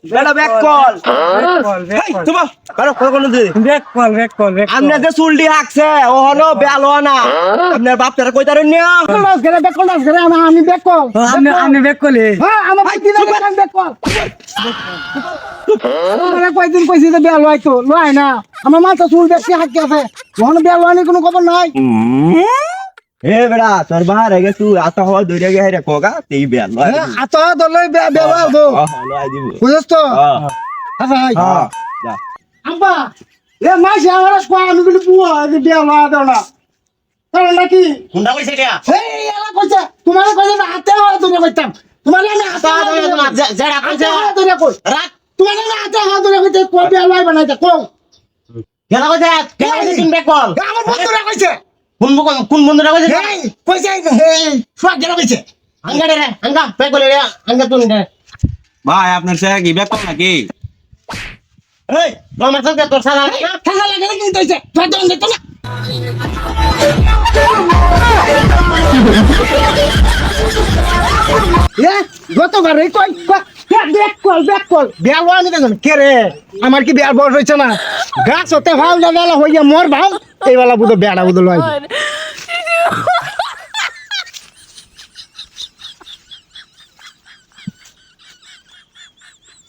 বেটা back call তোমা কারো কোন দে ব্যাক কল আমনে যে চুলডি হাকছে ও হলো বেলো না আপনার বাপ তারা কই তারেন না আমি ব্যাক কল আপনি ব্যাক কলে হ্যাঁ আমার ভাই দিন ব্যাক কল তোরা কয়দিন কইছি যে বেল হয়তো লয় না আমার মাথা চুল বেশি হাঁকে আছে কোন বেল হয়নি কোনো খবর নাই এ বেটা তোর বাহার আগে তুই আতা হওয়া দইরা গে রে কোগা তেই বেল লয় আতো দলে বেল দো লয় দিব বুঝছ তো ভাই হ্যাঁ যা আব্বা এ মাসে আমার কোয়া আমি বলি বুয়া যে বেল হওয়া দাও না কারণ নাকি কোনটা কইছে এটা এই এলা কইছে তোমার কইছে না হাতে হওয়া তুমি কইতাম তোমার না হাতে হওয়া তোমার যারা কইছে তুমি কই রাখ তোমার না হাতে হওয়া তুমি কইতে কই বেল হওয়া বানাইতে কই গেলা কইছে গেলা তুমি ব্যাক কল আমার বন্ধুরা কইছে কোন বন্ধুরা কইছে এই কইছে এই সব গেল কইছে আঙ্গা রে আঙ্গা ব্যাক কল রে আঙ্গা তুই রে ভাই আপনার সে কি ব্যাক কল নাকি এই তোমার সাথে তোর সাথে না ঠান্ডা লাগে না কিন্তু হইছে তুই তো দিত না এ গতবার এই কই ব্যাক কল বেল হওয়া দেখুন কে রে আমার কি বেল বড় হইছে না গাছ হতে ভাল দাদা হইয়া মোর ভাল এই বেলা বুঝো বেড়া বুঝো লয়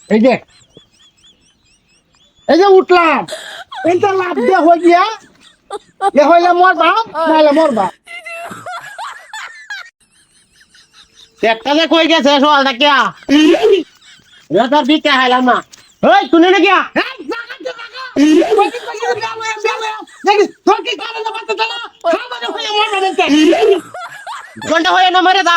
এই যে উঠলাম এইটা লাভ দিয়ে হয়ে গিয়া এ হইলে মোর বাপ নাইলে মোর বাপ একটা যে কই গেছে সওয়ালটা কিয়া রাতার বিকে হাইলাম না এই তুই না কিয়া এই জাগাতে জাগা কইতে কইতে বেল দেখি তোর কি কানে না পাতে না খাবারে হইয়া মোর বাপ ঘন্টা হয়ে না মরে দা